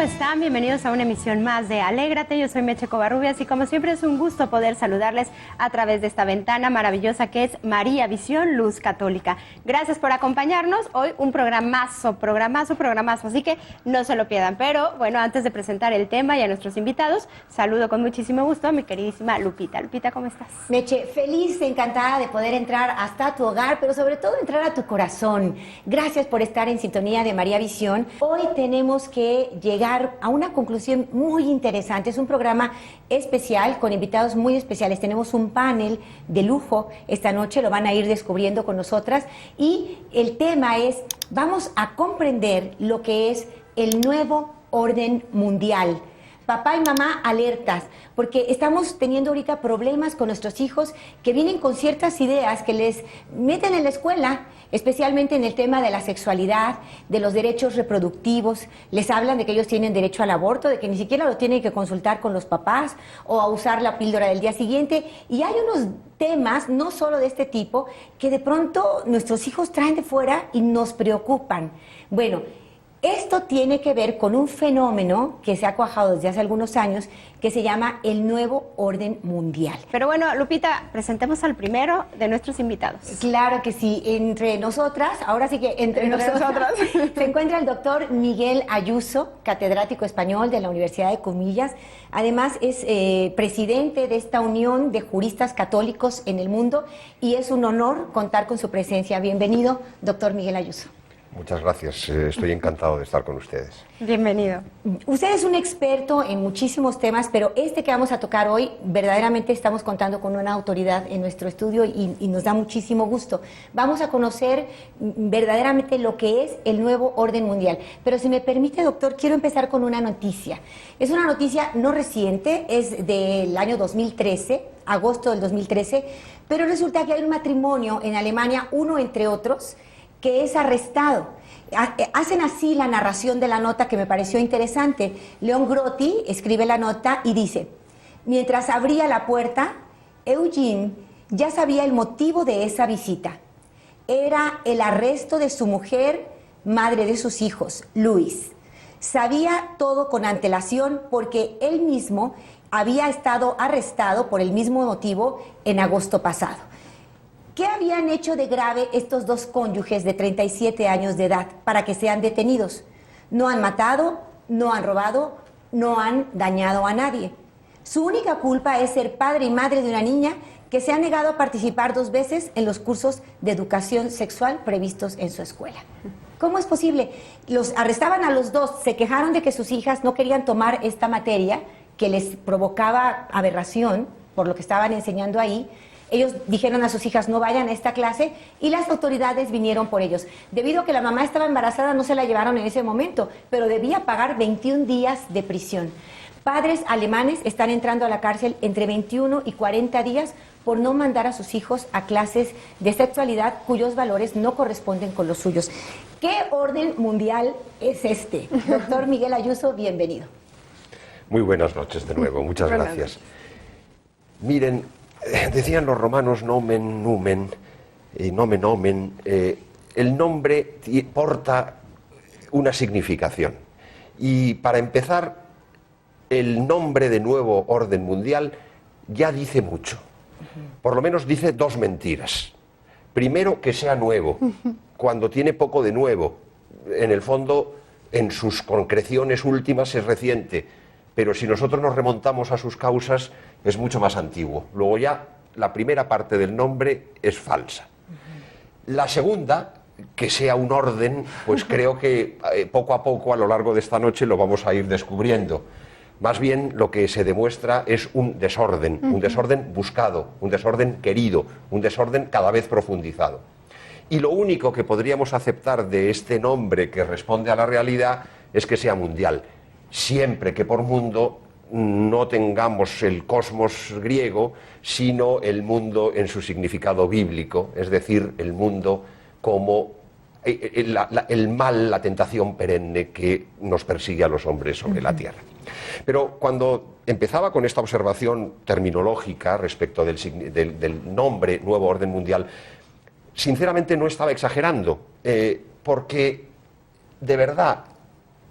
están? Bienvenidos a una emisión más de Alégrate. Yo soy Meche Covarrubias y como siempre es un gusto poder saludarles a través de esta ventana maravillosa que es María Visión, Luz Católica. Gracias por acompañarnos. Hoy un programazo, así que no se lo pierdan. Pero bueno, antes de presentar el tema y a nuestros invitados, saludo con muchísimo gusto a mi queridísima Lupita. Lupita, ¿cómo estás? Meche, feliz, encantada de poder entrar hasta tu hogar, pero sobre todo entrar a tu corazón. Gracias por estar en sintonía de María Visión. Hoy tenemos que llegar a una conclusión muy interesante. Es un programa especial con invitados muy especiales. Tenemos un panel de lujo esta noche, lo van a ir descubriendo con nosotras. Y el tema es, vamos a comprender lo que es el nuevo orden mundial. Papá y mamá, alertas, porque estamos teniendo ahorita problemas con nuestros hijos que vienen con ciertas ideas que les meten en la escuela, especialmente en el tema de la sexualidad, de los derechos reproductivos. Les hablan de que ellos tienen derecho al aborto, de que ni siquiera lo tienen que consultar con los papás o a usar la píldora del día siguiente. Y hay unos temas, no solo de este tipo, que de pronto nuestros hijos traen de fuera y nos preocupan. Bueno, esto tiene que ver con un fenómeno que se ha cuajado desde hace algunos años que se llama el nuevo orden mundial. Pero bueno, Lupita, presentemos al primero de nuestros invitados. Claro que sí, entre nosotras, ahora sí que entre nosotras, se encuentra el doctor Miguel Ayuso, catedrático español de la Universidad de Comillas. Además es presidente de esta unión de juristas católicos en el mundo y es un honor contar con su presencia. Bienvenido, doctor Miguel Ayuso. Muchas gracias, estoy encantado de estar con ustedes. Bienvenido. Usted es un experto en muchísimos temas, pero este que vamos a tocar hoy, verdaderamente estamos contando con una autoridad en nuestro estudio y nos da muchísimo gusto. Vamos a conocer verdaderamente lo que es el nuevo orden mundial. Pero si me permite, doctor, quiero empezar con una noticia. Es una noticia no reciente, es del año 2013, agosto del 2013, pero resulta que hay un matrimonio en Alemania, uno entre otros, que es arrestado. Hacen así la narración de la nota que me pareció interesante. León Grotti escribe la nota y dice: mientras abría la puerta, Eugene ya sabía el motivo de esa visita. Era el arresto de su mujer, madre de sus hijos, Luis. Sabía todo con antelación porque él mismo había estado arrestado por el mismo motivo en agosto pasado. ¿Qué habían hecho de grave estos dos cónyuges de 37 años de edad para que sean detenidos? No han matado, no han robado, no han dañado a nadie. Su única culpa es ser padre y madre de una niña que se ha negado a participar 2 veces en los cursos de educación sexual previstos en su escuela. ¿Cómo es posible? Los arrestaban a los dos, se quejaron de que sus hijas no querían tomar esta materia que les provocaba aberración por lo que estaban enseñando ahí. Ellos dijeron a sus hijas no vayan a esta clase y las autoridades vinieron por ellos. Debido a que la mamá estaba embarazada no se la llevaron en ese momento, pero debía pagar 21 días de prisión. Padres alemanes están entrando a la cárcel entre 21 y 40 días por no mandar a sus hijos a clases de sexualidad cuyos valores no corresponden con los suyos. ¿Qué orden mundial es este? Doctor Miguel Ayuso, bienvenido. Muy buenas noches de nuevo, muchas gracias. Miren, decían los romanos nomen numen, nomen omen. El nombre porta una significación. Y para empezar, el nombre de nuevo orden mundial ya dice mucho. Por lo menos dice 2 mentiras. Primero, que sea nuevo, cuando tiene poco de nuevo. En el fondo, en sus concreciones últimas es reciente. Pero si nosotros nos remontamos a sus causas, es mucho más antiguo. Luego ya la primera parte del nombre es falsa. La segunda, que sea un orden, pues creo que poco a poco, a lo largo de esta noche, lo vamos a ir descubriendo. Más bien lo que se demuestra es un desorden buscado, un desorden querido, un desorden cada vez profundizado. Y lo único que podríamos aceptar de este nombre que responde a la realidad es que sea mundial. Siempre que por mundo no tengamos el cosmos griego, sino el mundo en su significado bíblico, es decir, el mundo como el mal, la tentación perenne que nos persigue a los hombres sobre la tierra. Pero cuando empezaba con esta observación terminológica respecto del nombre Nuevo Orden Mundial, sinceramente no estaba exagerando, porque de verdad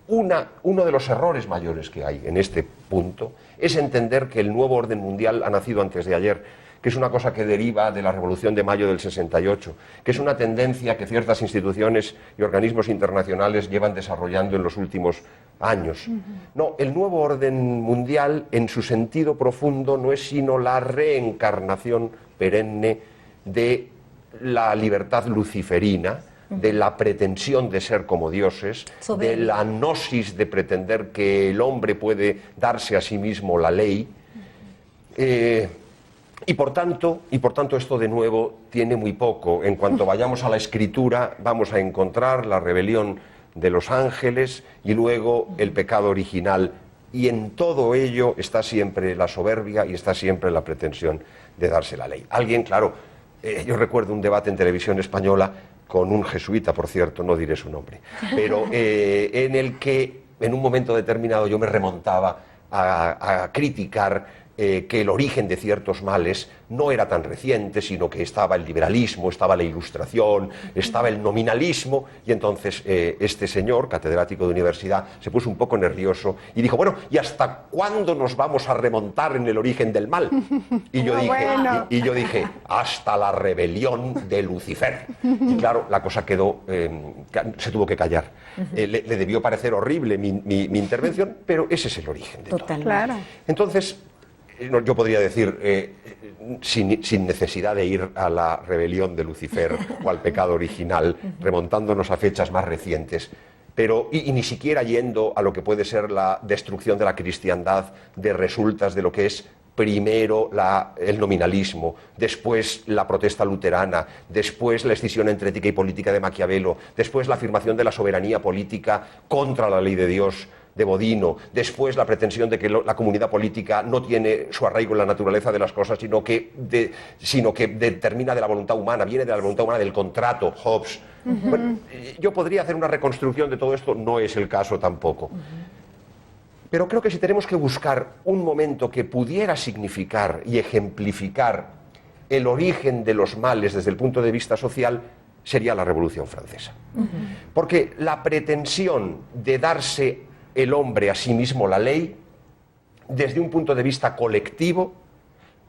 uno de los errores mayores que hay en este punto es entender que el nuevo orden mundial ha nacido antes de ayer, que es una cosa que deriva de la Revolución de Mayo del 68, que es una tendencia que ciertas instituciones y organismos internacionales llevan desarrollando en los últimos años. No, el nuevo orden mundial, en su sentido profundo, no es sino la reencarnación perenne de la libertad luciferina, de la pretensión de ser como dioses, de la gnosis de pretender que el hombre puede darse a sí mismo la ley. Y por tanto, esto de nuevo tiene muy poco. En cuanto vayamos a la escritura, vamos a encontrar la rebelión de los ángeles y luego el pecado original. Y en todo ello está siempre la soberbia y está siempre la pretensión de darse la ley. Alguien, claro, yo recuerdo un debate en televisión española con un jesuita, por cierto, no diré su nombre, pero en el que en un momento determinado yo me remontaba a criticar que el origen de ciertos males no era tan reciente, sino que estaba el liberalismo, estaba la ilustración, estaba el nominalismo, y entonces este señor, catedrático de universidad, se puso un poco nervioso y dijo, bueno, ¿y hasta cuándo nos vamos a remontar en el origen del mal? Y yo dije, hasta la rebelión de Lucifer. Y claro, la cosa quedó, se tuvo que callar. Le debió parecer horrible mi intervención, pero ese es el origen de todo. Claro. Entonces, yo podría decir, sin necesidad de ir a la rebelión de Lucifer o al pecado original, remontándonos a fechas más recientes, pero y ni siquiera yendo a lo que puede ser la destrucción de la cristiandad de resultas de lo que es primero el nominalismo, después la protesta luterana, después la escisión entre ética y política de Maquiavelo, después la afirmación de la soberanía política contra la ley de Dios de Bodino, después la pretensión de que la comunidad política no tiene su arraigo en la naturaleza de las cosas, sino que determina de la voluntad humana, viene de la voluntad humana, del contrato, Hobbes. Bueno, yo podría hacer una reconstrucción de todo esto, no es el caso tampoco. Pero creo que si tenemos que buscar un momento que pudiera significar y ejemplificar el origen de los males desde el punto de vista social, sería la Revolución Francesa. Porque la pretensión de darse el hombre a sí mismo la ley, desde un punto de vista colectivo,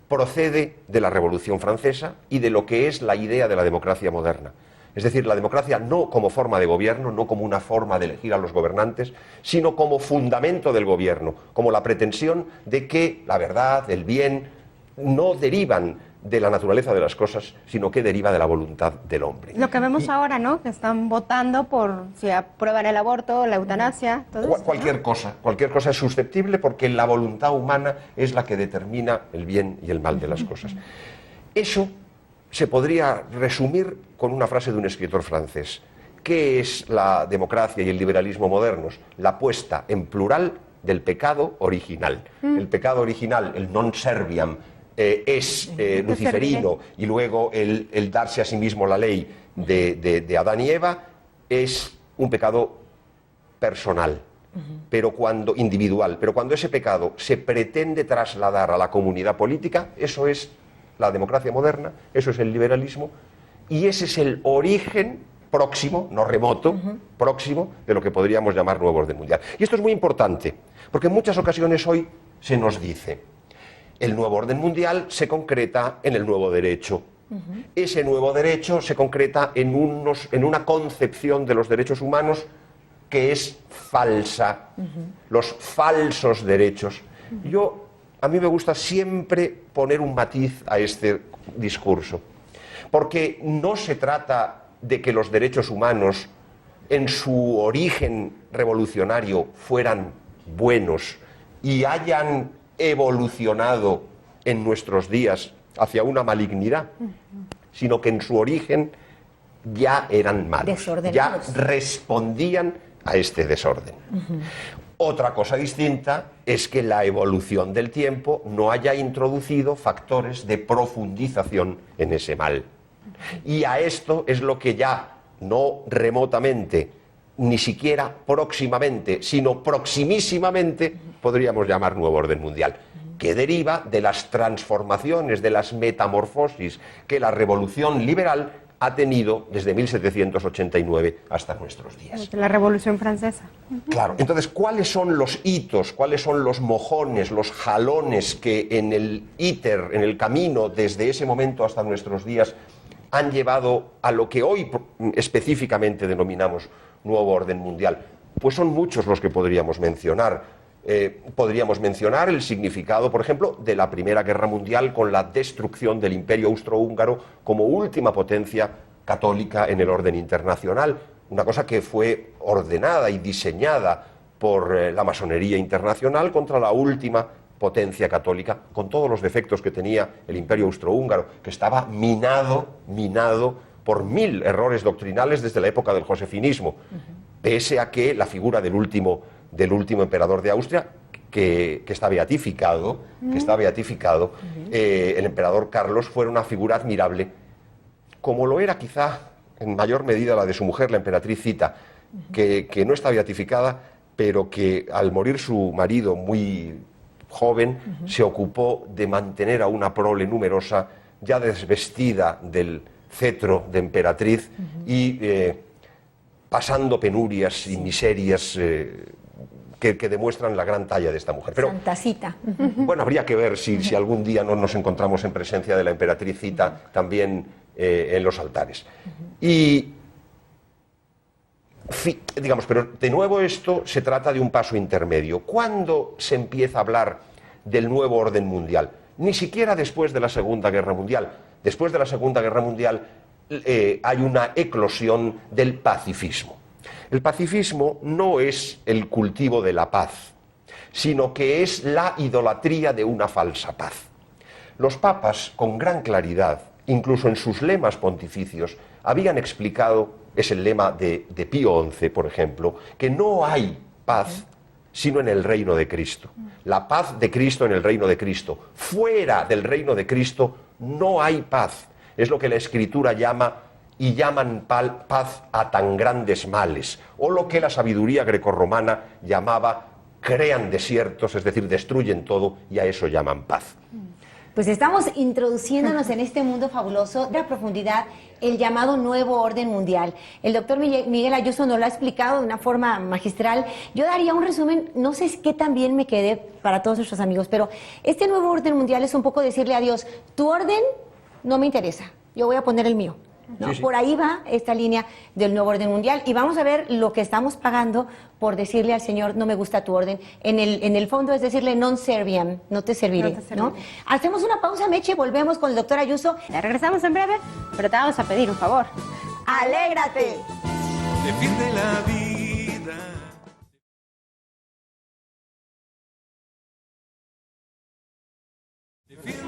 procede de la Revolución Francesa y de lo que es la idea de la democracia moderna. Es decir, la democracia no como forma de gobierno, no como una forma de elegir a los gobernantes, sino como fundamento del gobierno, como la pretensión de que la verdad, el bien, no derivan de la naturaleza de las cosas, sino que deriva de la voluntad del hombre. Lo que vemos ahora, ¿no? Que están votando por si aprueban el aborto, la eutanasia, todo eso, cualquier cosa es susceptible porque la voluntad humana es la que determina el bien y el mal de las cosas. Eso se podría resumir con una frase de un escritor francés. ¿Qué es la democracia y el liberalismo modernos? La puesta en plural del pecado original. El pecado original, el non serviam, es luciferino, y luego el darse a sí mismo la ley de Adán y Eva es un pecado personal, pero individual, pero cuando ese pecado se pretende trasladar a la comunidad política, eso es la democracia moderna, eso es el liberalismo, y ese es el origen próximo, no remoto, próximo de lo que podríamos llamar nuevo orden mundial. Y esto es muy importante, porque en muchas ocasiones hoy se nos dice: el nuevo orden mundial se concreta en el nuevo derecho. Ese nuevo derecho se concreta en una concepción de los derechos humanos que es falsa. Los falsos derechos. A mí me gusta siempre poner un matiz a este discurso, porque no se trata de que los derechos humanos en su origen revolucionario fueran buenos y hayan evolucionado en nuestros días hacia una malignidad, sino que en su origen ya eran malos, ya respondían a este desorden. Otra cosa distinta es que la evolución del tiempo no haya introducido factores de profundización en ese mal. Y a esto es lo que ya no remotamente, ni siquiera próximamente, sino proximísimamente podríamos llamar nuevo orden mundial, que deriva de las transformaciones, de las metamorfosis que la revolución liberal ha tenido desde 1789 hasta nuestros días. Desde la Revolución Francesa. Claro, entonces, ¿cuáles son los hitos, cuáles son los mojones, los jalones que en el íter, en el camino, desde ese momento hasta nuestros días, han llevado a lo que hoy específicamente denominamos nuevo orden mundial? Pues son muchos los que podríamos mencionar. Podríamos mencionar el significado, por ejemplo, de la Primera Guerra Mundial con la destrucción del Imperio Austrohúngaro como última potencia católica en el orden internacional, una cosa que fue ordenada y diseñada por la masonería internacional contra la última potencia católica, con todos los defectos que tenía el Imperio Austrohúngaro, que estaba minado por 1000 errores doctrinales desde la época del josefinismo, pese a que la figura del último emperador de Austria, que está beatificado, el emperador Carlos, fue una figura admirable, como lo era quizá en mayor medida la de su mujer, la emperatriz Zita, que no está beatificada, pero que al morir su marido muy joven, se ocupó de mantener a una prole numerosa, ya desvestida del cetro de emperatriz y pasando penurias y miserias que demuestran la gran talla de esta mujer. Pero, Santa Zita. bueno, habría que ver si algún día no nos encontramos en presencia de la emperatriz Zita también en los altares. Y, digamos, pero de nuevo esto se trata de un paso intermedio. ¿Cuándo se empieza a hablar del nuevo orden mundial? Ni siquiera después de la Segunda Guerra Mundial. Después de la Segunda Guerra Mundial hay una eclosión del pacifismo. El pacifismo no es el cultivo de la paz, sino que es la idolatría de una falsa paz. Los papas, con gran claridad, incluso en sus lemas pontificios, habían explicado, es el lema de Pío XI, por ejemplo, que no hay paz sino en el reino de Cristo. La paz de Cristo en el reino de Cristo. Fuera del reino de Cristo no hay paz. Es lo que la Escritura llama y llaman paz a tan grandes males, o lo que la sabiduría grecorromana llamaba crean desiertos, es decir, destruyen todo, y a eso llaman paz. Pues estamos introduciéndonos en este mundo fabuloso de profundidad, el llamado nuevo orden mundial. El doctor Miguel Ayuso nos lo ha explicado de una forma magistral. Yo daría un resumen, no sé qué tan bien me quedé para todos nuestros amigos, pero este nuevo orden mundial es un poco decirle a Dios, tu orden no me interesa, yo voy a poner el mío. ¿No? Sí, sí. Por ahí va esta línea del nuevo orden mundial y vamos a ver lo que estamos pagando por decirle al Señor no me gusta tu orden. En el fondo es decirle non serviam, no te serviré, ¿no? Hacemos una pausa, Meche, volvemos con el doctor Ayuso. Ya regresamos en breve, pero te vamos a pedir un favor. ¡Alégrate! Defiende la vida.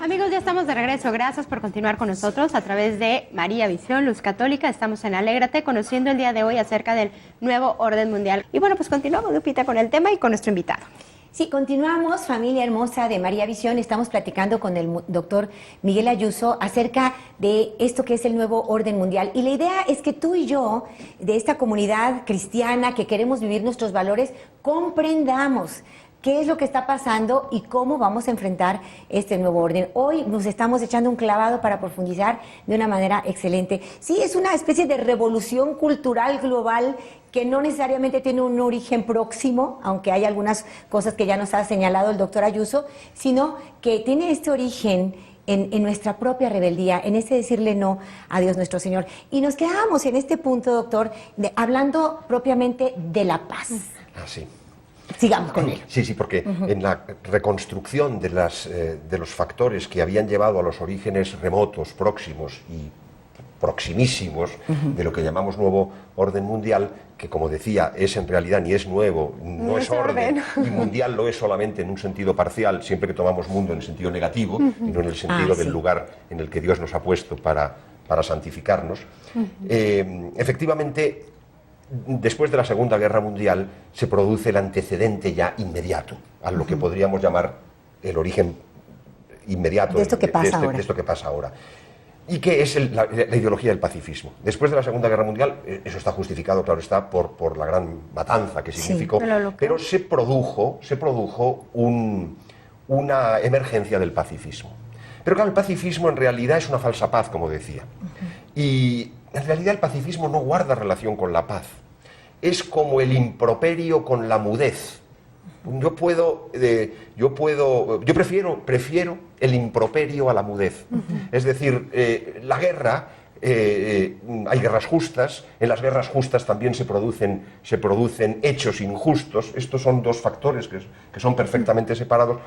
Amigos, ya estamos de regreso. Gracias por continuar con nosotros a través de María Visión, Luz Católica. Estamos en Alégrate, conociendo el día de hoy acerca del nuevo orden mundial. Y bueno, pues continuamos, Lupita, con el tema y con nuestro invitado. Sí, continuamos, familia hermosa de María Visión. Estamos platicando con el doctor Miguel Ayuso acerca de esto que es el nuevo orden mundial. Y la idea es que tú y yo, de esta comunidad cristiana que queremos vivir nuestros valores, comprendamos qué es lo que está pasando y cómo vamos a enfrentar este nuevo orden. Hoy nos estamos echando un clavado para profundizar de una manera excelente. Sí, es una especie de revolución cultural global que no necesariamente tiene un origen próximo, aunque hay algunas cosas que ya nos ha señalado el doctor Ayuso, sino que tiene este origen en nuestra propia rebeldía, en ese decirle no a Dios nuestro Señor. Y nos quedábamos en este punto, doctor, hablando propiamente de la paz. Ah, sí. Sigamos con él. Sí, porque en la reconstrucción de los factores que habían llevado a los orígenes remotos, próximos y proximísimos de lo que llamamos nuevo orden mundial, que como decía, es en realidad ni es nuevo, no es orden, y mundial lo es solamente en un sentido parcial, siempre que tomamos mundo en el sentido negativo y no en el sentido del lugar en el que Dios nos ha puesto para santificarnos. Efectivamente, después de la Segunda Guerra Mundial se produce el antecedente ya inmediato a lo que podríamos llamar el origen inmediato de esto que pasa ahora. ¿Y qué es la ideología del pacifismo? Después de la Segunda Guerra Mundial, eso está justificado, claro está, por la gran matanza que significó, pero se produjo una emergencia del pacifismo. Pero claro, el pacifismo en realidad es una falsa paz, como decía. Y en realidad el pacifismo no guarda relación con la paz. Es como el improperio con la mudez. Yo prefiero el improperio a la mudez. Es decir, la guerra, hay guerras justas, en las guerras justas también se producen hechos injustos. Estos son dos factores que son perfectamente separados,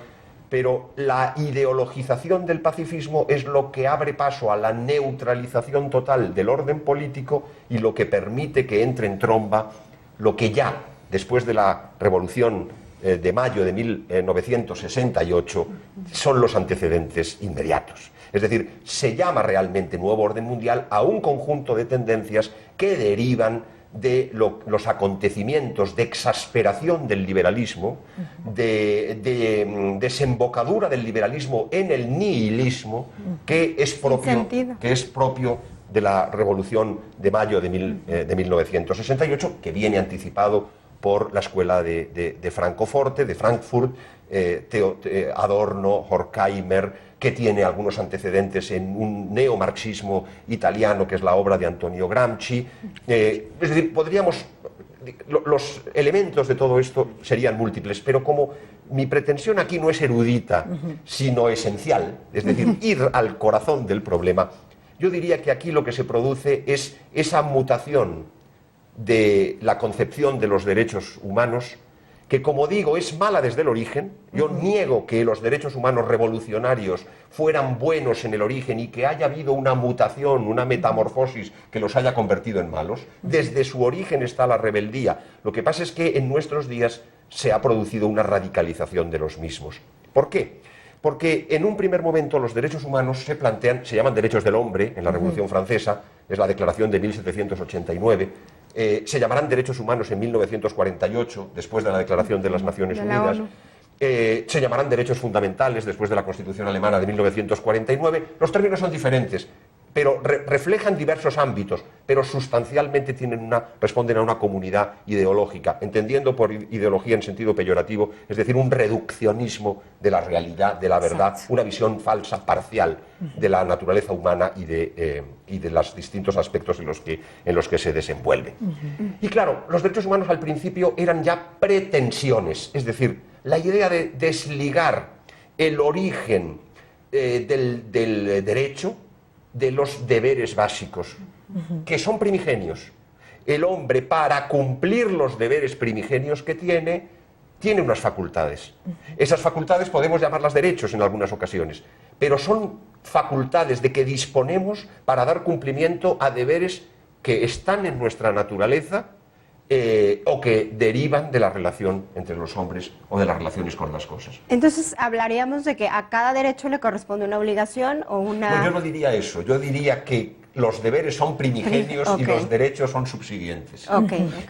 pero la ideologización del pacifismo es lo que abre paso a la neutralización total del orden político y lo que permite que entre en tromba lo que ya, después de la Revolución de mayo de 1968, son los antecedentes inmediatos. Es decir, se llama realmente nuevo orden mundial a un conjunto de tendencias que derivan de los acontecimientos de exasperación del liberalismo, de desembocadura del liberalismo en el nihilismo, que es propio de la Revolución de mayo de 1968, que viene anticipado por la escuela de Francoforte, de Frankfurt, Adorno, Horkheimer, que tiene algunos antecedentes en un neomarxismo italiano, que es la obra de Antonio Gramsci. Es decir, los elementos de todo esto serían múltiples, pero como mi pretensión aquí no es erudita, sino esencial, es decir, ir al corazón del problema, yo diría que aquí lo que se produce es esa mutación de la concepción de los derechos humanos, que, como digo, es mala desde el origen. Yo niego que los derechos humanos revolucionarios fueran buenos en el origen y que haya habido una mutación, una metamorfosis que los haya convertido en malos. Desde su origen está la rebeldía. Lo que pasa es que en nuestros días se ha producido una radicalización de los mismos. ¿Por qué? Porque en un primer momento los derechos humanos se llaman derechos del hombre en la Revolución Francesa, es la Declaración de 1789, se llamarán derechos humanos en 1948, después de la Declaración de las Naciones Unidas, se llamarán derechos fundamentales después de la Constitución alemana de 1949, los términos son diferentes, pero reflejan diversos ámbitos, pero sustancialmente responden a una comunidad ideológica, entendiendo por ideología en sentido peyorativo, es decir, un reduccionismo de la realidad, de la verdad, una visión falsa, parcial de la naturaleza humana y de los distintos aspectos en los que se desenvuelve. Y claro, los derechos humanos al principio eran ya pretensiones, es decir, la idea de desligar el origen del derecho de los deberes básicos, que son primigenios. El hombre, para cumplir los deberes primigenios que tiene unas facultades. Esas facultades podemos llamarlas derechos en algunas ocasiones, pero son facultades de que disponemos para dar cumplimiento a deberes que están en nuestra naturaleza o que derivan de la relación entre los hombres o de las relaciones con las cosas. Entonces, ¿hablaríamos de que a cada derecho le corresponde una obligación o una...? No, yo no diría eso. Yo diría que los deberes son primigenios y los derechos son subsiguientes.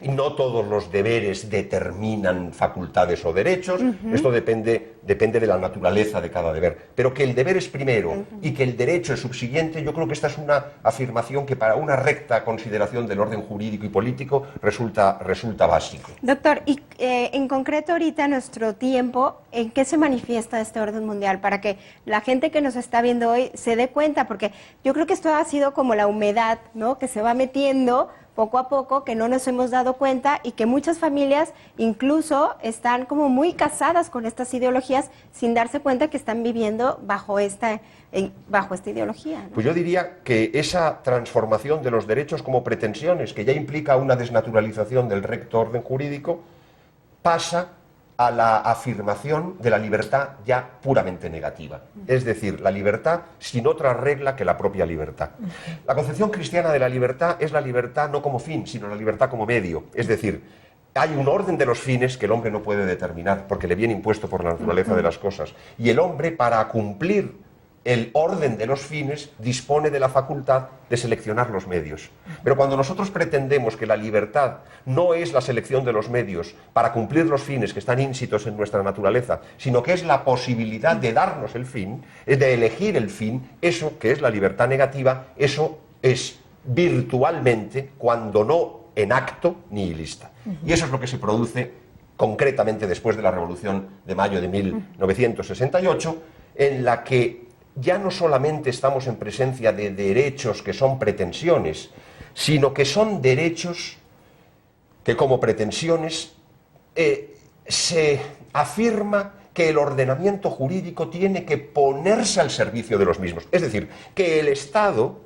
Y no todos los deberes determinan facultades o derechos. Esto depende de la naturaleza de cada deber. Pero que el deber es primero y que el derecho es subsiguiente, yo creo que esta es una afirmación que para una recta consideración del orden jurídico y político resulta básico. Doctor, y en concreto ahorita nuestro tiempo, ¿en qué se manifiesta este orden mundial? Para que la gente que nos está viendo hoy se dé cuenta, porque yo creo que esto ha sido como la humedad, ¿no?, que se va metiendo poco a poco, que no nos hemos dado cuenta y que muchas familias incluso están como muy casadas con estas ideologías sin darse cuenta que están viviendo bajo esta ideología, ¿no? Pues yo diría que esa transformación de los derechos como pretensiones, que ya implica una desnaturalización del recto orden jurídico, pasa a la afirmación de la libertad ya puramente negativa. Es decir, la libertad sin otra regla que la propia libertad. La concepción cristiana de la libertad es la libertad no como fin, sino la libertad como medio. Es decir, hay un orden de los fines que el hombre no puede determinar, porque le viene impuesto por la naturaleza de las cosas. Y el hombre, para cumplir el orden de los fines, dispone de la facultad de seleccionar los medios. Pero cuando nosotros pretendemos que la libertad no es la selección de los medios para cumplir los fines que están íncitos en nuestra naturaleza, sino que es la posibilidad de darnos el fin, es de elegir el fin, eso que es la libertad negativa, eso es virtualmente, cuando no en acto, nihilista. Y eso es lo que se produce concretamente después de la Revolución de mayo de 1968, en la que ya no solamente estamos en presencia de derechos que son pretensiones, sino que son derechos que como pretensiones se afirma que el ordenamiento jurídico tiene que ponerse al servicio de los mismos. Es decir, que el Estado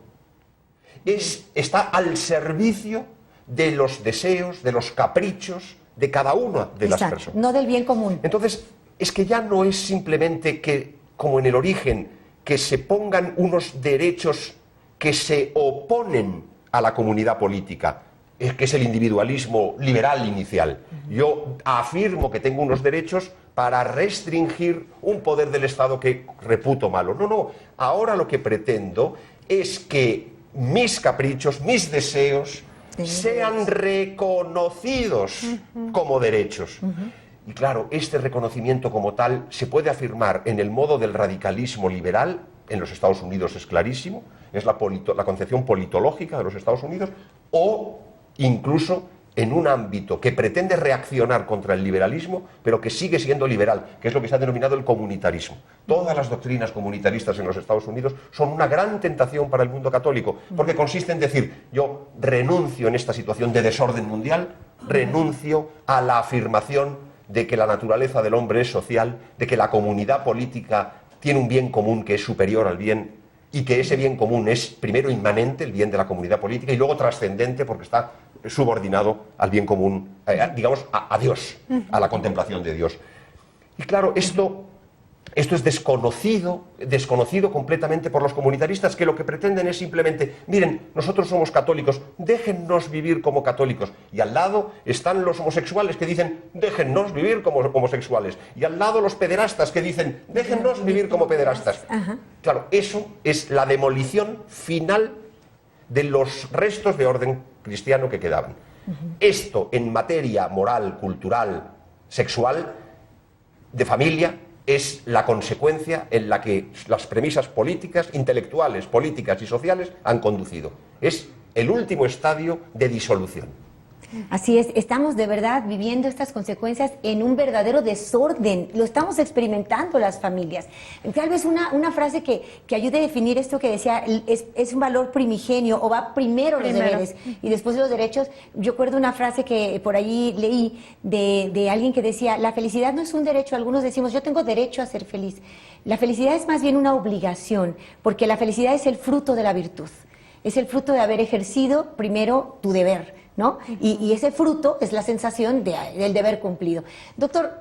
está al servicio de los deseos, de los caprichos de cada una de las personas. No del bien común. Entonces, es que ya no es simplemente que, como en el origen, que se pongan unos derechos que se oponen a la comunidad política, que es el individualismo liberal inicial. Yo afirmo que tengo unos derechos para restringir un poder del Estado que reputo malo. No, no. Ahora lo que pretendo es que mis caprichos, mis deseos, sean reconocidos como derechos. Y claro, este reconocimiento como tal se puede afirmar en el modo del radicalismo liberal. En los Estados Unidos es clarísimo, es la concepción politológica de los Estados Unidos, o incluso en un ámbito que pretende reaccionar contra el liberalismo, pero que sigue siendo liberal, que es lo que se ha denominado el comunitarismo. Todas las doctrinas comunitaristas en los Estados Unidos son una gran tentación para el mundo católico, porque consiste en decir, yo renuncio en esta situación de desorden mundial, renuncio a la afirmación de que la naturaleza del hombre es social, de que la comunidad política tiene un bien común que es superior al bien, y que ese bien común es primero inmanente, el bien de la comunidad política, y luego trascendente porque está subordinado al bien común, digamos, a Dios, a la contemplación de Dios. Y claro, esto es desconocido completamente por los comunitaristas, que lo que pretenden es simplemente, miren, nosotros somos católicos, déjennos vivir como católicos. Y al lado están los homosexuales que dicen, déjennos vivir como homosexuales. Y al lado los pederastas que dicen, déjennos vivir como pederastas. Claro, eso es la demolición final de los restos de orden cristiano que quedaban. Esto en materia moral, cultural, sexual, de familia, es la consecuencia en la que las premisas políticas, intelectuales, políticas y sociales han conducido. Es el último estadio de disolución. Así es, estamos de verdad viviendo estas consecuencias en un verdadero desorden, lo estamos experimentando las familias. Tal vez una frase que ayude a definir esto que decía, es un valor primigenio, o va primero los deberes y después los derechos. Yo recuerdo una frase que por ahí leí de alguien que decía, la felicidad no es un derecho. Algunos decimos, yo tengo derecho a ser feliz. La felicidad es más bien una obligación, porque la felicidad es el fruto de la virtud, es el fruto de haber ejercido primero tu deber, ¿no? Y ese fruto es la sensación del deber cumplido. Doctor,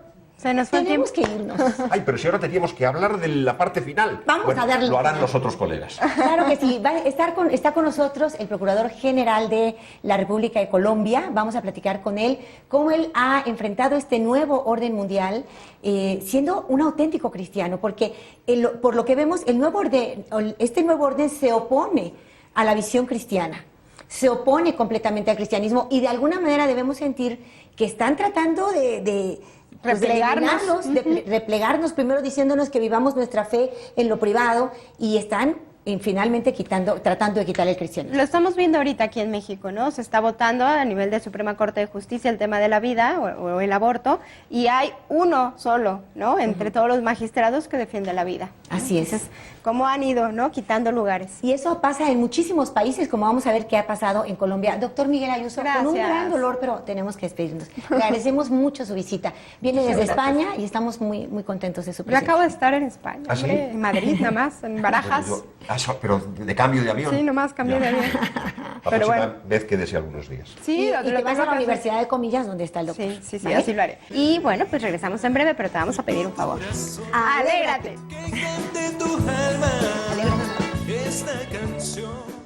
tenemos que irnos. Ay, pero si ahora teníamos que hablar de la parte final. Vamos a darle. Lo harán los otros colegas. Claro que sí. Está con nosotros el Procurador General de la República de Colombia. Vamos a platicar con él cómo él ha enfrentado este nuevo orden mundial, siendo un auténtico cristiano, porque por lo que vemos, este nuevo orden se opone a la visión cristiana. Se opone completamente al cristianismo, y de alguna manera debemos sentir que están tratando de replegarnos, primero diciéndonos que vivamos nuestra fe en lo privado, y están finalmente tratando de quitar el cristianismo. Lo estamos viendo ahorita aquí en México, ¿no? Se está votando a nivel de Suprema Corte de Justicia el tema de la vida o el aborto, y hay uno solo, ¿no? Entre todos los magistrados que defiende la vida. Así es. Entonces, ¿cómo han ido, ¿no? Quitando lugares? Y eso pasa en muchísimos países, como vamos a ver qué ha pasado en Colombia. Doctor Miguel Ayuso, con un gran dolor, pero tenemos que despedirnos. Le agradecemos mucho su visita. Viene desde España y estamos muy, muy contentos de su presencia. Yo acabo de estar en España, ¿Ah, sí? en Madrid, nada más, en Barajas. Pero de cambio de avión. Sí, nomás cambio de avión. La Pero próxima vez vez quédese algunos días. Sí, y te vas a la Universidad de Comillas, donde está el doctor. Sí, ¿Vale? así lo haré. Y bueno, pues regresamos en breve, pero te vamos a pedir un favor. ¡Alégrate! Que cante tu alma esta canción.